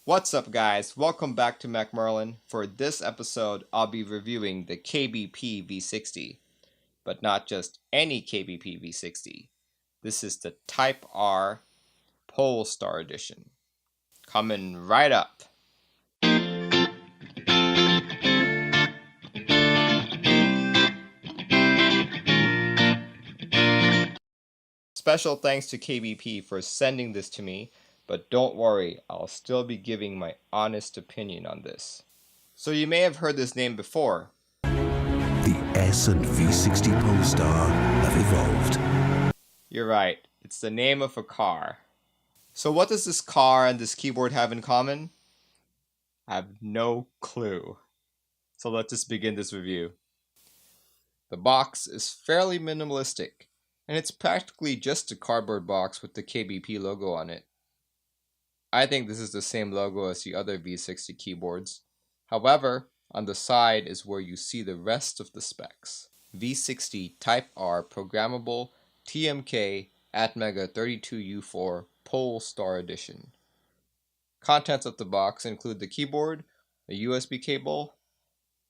What's up guys, welcome back to MacMerlin. For this episode, I'll be reviewing the KBP V60, but not just any KBP V60. This is the Type R Polestar edition. Coming right up. Special thanks to KBP for sending this to me, but don't worry, I'll still be giving my honest opinion on this. So you may have heard this name before. The S and V60 Polestar have evolved. You're right, it's the name of a car. So what does this car and this keyboard have in common? I have no clue. So let's just begin this review. The box is fairly minimalistic, and it's practically just a cardboard box with the KBP logo on it. I think this is the same logo as the other V60 keyboards. However, on the side is where you see the rest of the specs. V60 Type R Programmable TMK Atmega 32U4 Polestar Edition. Contents of the box include the keyboard, a USB cable,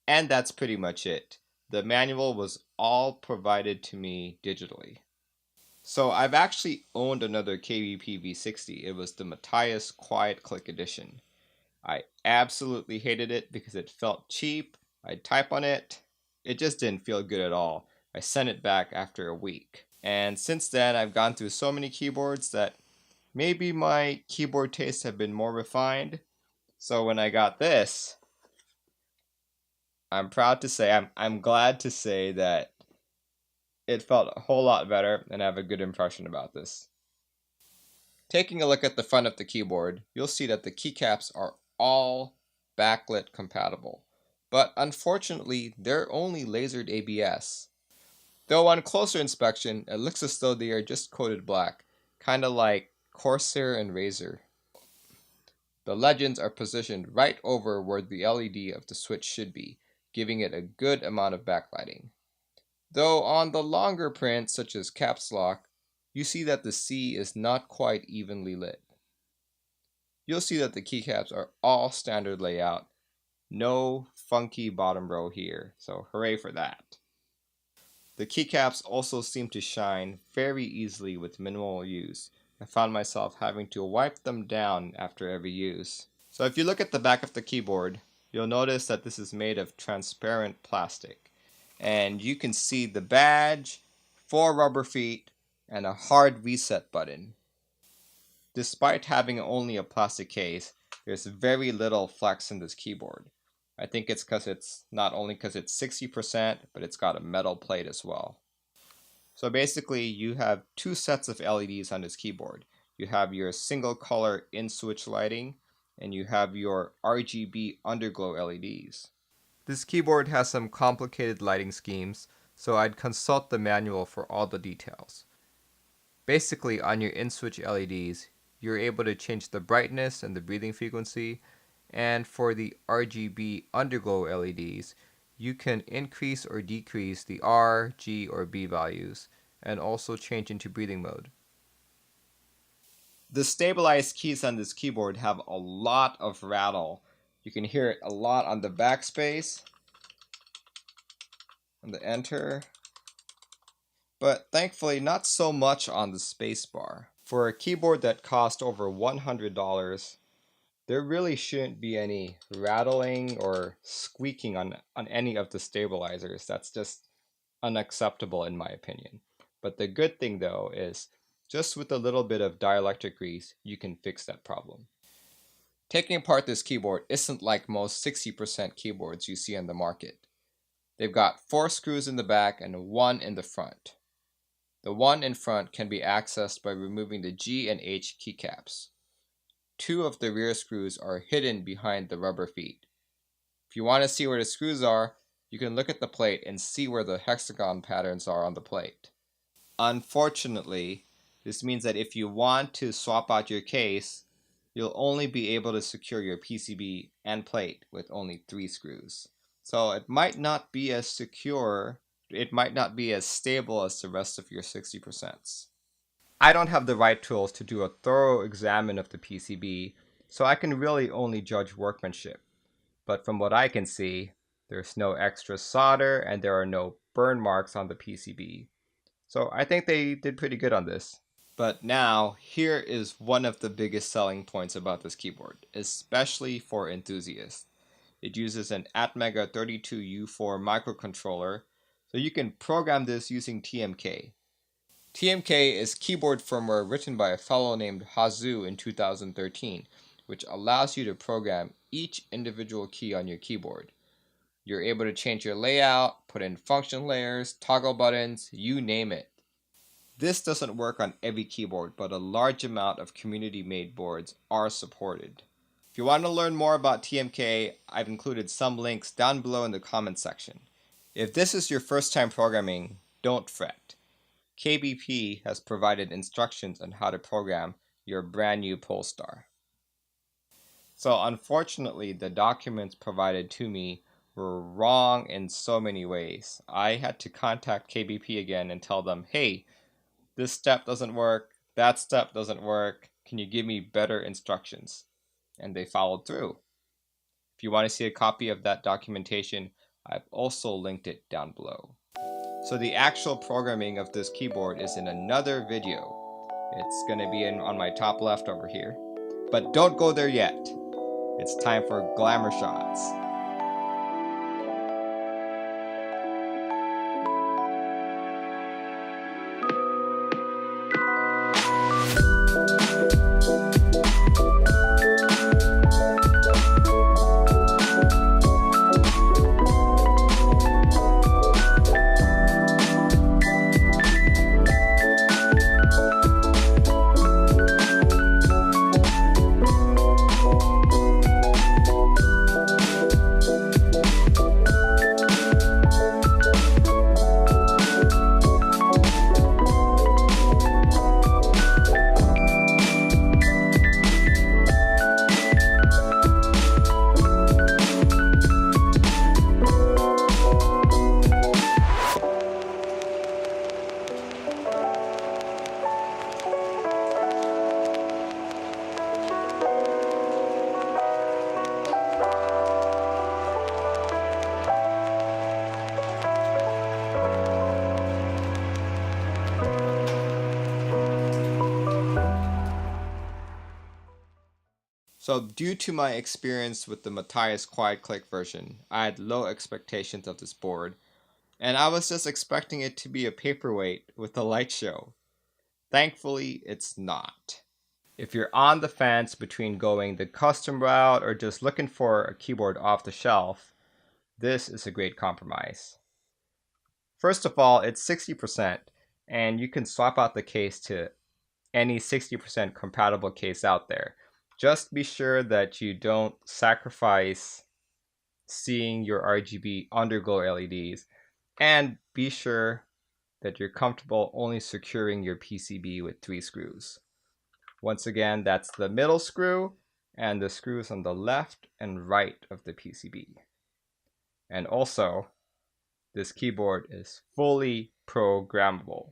and that's pretty much it. The manual was all provided to me digitally. So I've actually owned another KBP V60. It was the Matthias Quiet Click Edition. I absolutely hated it because it felt cheap. I'd type on it. It just didn't feel good at all. I sent it back after a week. And since then, I've gone through so many keyboards that maybe my keyboard tastes have been more refined. So when I got this, I'm proud to say, I'm glad to say that it felt a whole lot better and I have a good impression about this. Taking a look at the front of the keyboard, you'll see that the keycaps are all backlit compatible, but unfortunately they're only lasered ABS. Though on closer inspection, it looks as though they are just coated black, kinda like Corsair and Razer. The legends are positioned right over where the LED of the switch should be, giving it a good amount of backlighting. Though on the longer print, such as caps lock, you see that the C is not quite evenly lit. You'll see that the keycaps are all standard layout, no funky bottom row here, so hooray for that. The keycaps also seem to shine very easily with minimal use. I found myself having to wipe them down after every use. So if you look at the back of the keyboard, you'll notice that this is made of transparent plastic. And you can see the badge, 4 rubber feet, and a hard reset button. Despite having only a plastic case, there's very little flex in this keyboard. I think it's because it's not only because it's 60%, but it's got a metal plate as well. So basically, you have 2 sets of LEDs on this keyboard. You have your single color in-switch lighting, and you have your RGB underglow LEDs. This keyboard has some complicated lighting schemes, so I'd consult the manual for all the details. Basically, on your in-switch LEDs, you're able to change the brightness and the breathing frequency, and for the RGB underglow LEDs, you can increase or decrease the R, G, or B values, and also change into breathing mode. The stabilized keys on this keyboard have a lot of rattle. You can hear it a lot on the backspace, on the enter, but thankfully not so much on the spacebar. For a keyboard that cost over $100, there really shouldn't be any rattling or squeaking on any of the stabilizers. That's just unacceptable in my opinion. But the good thing though is, just with a little bit of dielectric grease, you can fix that problem. Taking apart this keyboard isn't like most 60% keyboards you see on the market. They've got 4 screws in the back and 1 in the front. The one in front can be accessed by removing the G and H keycaps. 2 of the rear screws are hidden behind the rubber feet. If you want to see where the screws are, you can look at the plate and see where the hexagon patterns are on the plate. Unfortunately, this means that if you want to swap out your case, you'll only be able to secure your PCB and plate with only 3 screws. So it might not be as secure, it might not be as stable as the rest of your 60%. I don't have the right tools to do a thorough examine of the PCB, so I can really only judge workmanship. But from what I can see, there's no extra solder and there are no burn marks on the PCB. So I think they did pretty good on this. But now, here is one of the biggest selling points about this keyboard, especially for enthusiasts. It uses an Atmega 32U4 microcontroller, so you can program this using TMK. TMK is keyboard firmware written by a fellow named Hazu in 2013, which allows you to program each individual key on your keyboard. You're able to change your layout, put in function layers, toggle buttons, you name it. This doesn't work on every keyboard, but a large amount of community-made boards are supported. If you want to learn more about TMK, I've included some links down below in the comments section. If this is your first time programming, don't fret. KBP has provided instructions on how to program your brand new Polestar. So unfortunately, the documents provided to me were wrong in so many ways. I had to contact KBP again and tell them, hey, this step doesn't work, that step doesn't work, can you give me better instructions? And they followed through. If you want to see a copy of that documentation, I've also linked it down below. So the actual programming of this keyboard is in another video. It's going to be on my top left over here. But don't go there yet. It's time for glamour shots. So due to my experience with the Matthias Quiet Click version, I had low expectations of this board, and I was just expecting it to be a paperweight with a light show. Thankfully, it's not. If you're on the fence between going the custom route or just looking for a keyboard off the shelf, this is a great compromise. First of all, it's 60%, and you can swap out the case to any 60% compatible case out there. Just be sure that you don't sacrifice seeing your RGB underglow LEDs, and be sure that you're comfortable only securing your PCB with 3 screws. Once again, that's the middle screw and the screws on the left and right of the PCB. And also, this keyboard is fully programmable.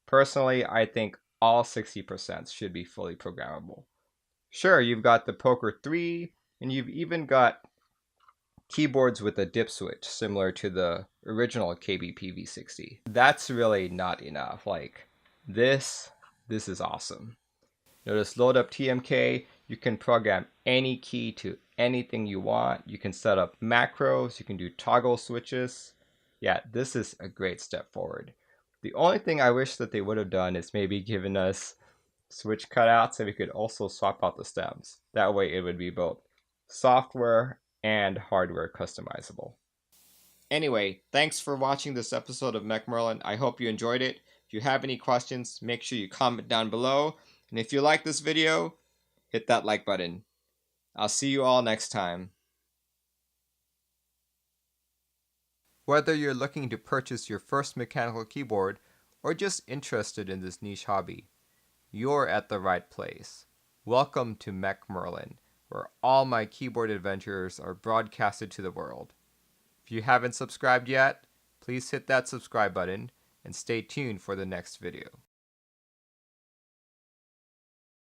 Personally, I think all 60% should be fully programmable. Sure, you've got the Poker 3, and you've even got keyboards with a dip switch, similar to the original KBP V60. That's really not enough. Like, this is awesome. Notice load up TMK, you can program any key to anything you want. You can set up macros, you can do toggle switches. Yeah, this is a great step forward. The only thing I wish that they would have done is maybe given us switch cutouts so we could also swap out the stems. That way it would be both software and hardware customizable. Anyway, thanks for watching this episode of MechMerlin. I hope you enjoyed it. If you have any questions, make sure you comment down below. And if you like this video, hit that like button. I'll see you all next time. Whether you're looking to purchase your first mechanical keyboard or just interested in this niche hobby, you're at the right place. Welcome to MechMerlin, where all my keyboard adventures are broadcasted to the world. If you haven't subscribed yet, please hit that subscribe button and stay tuned for the next video.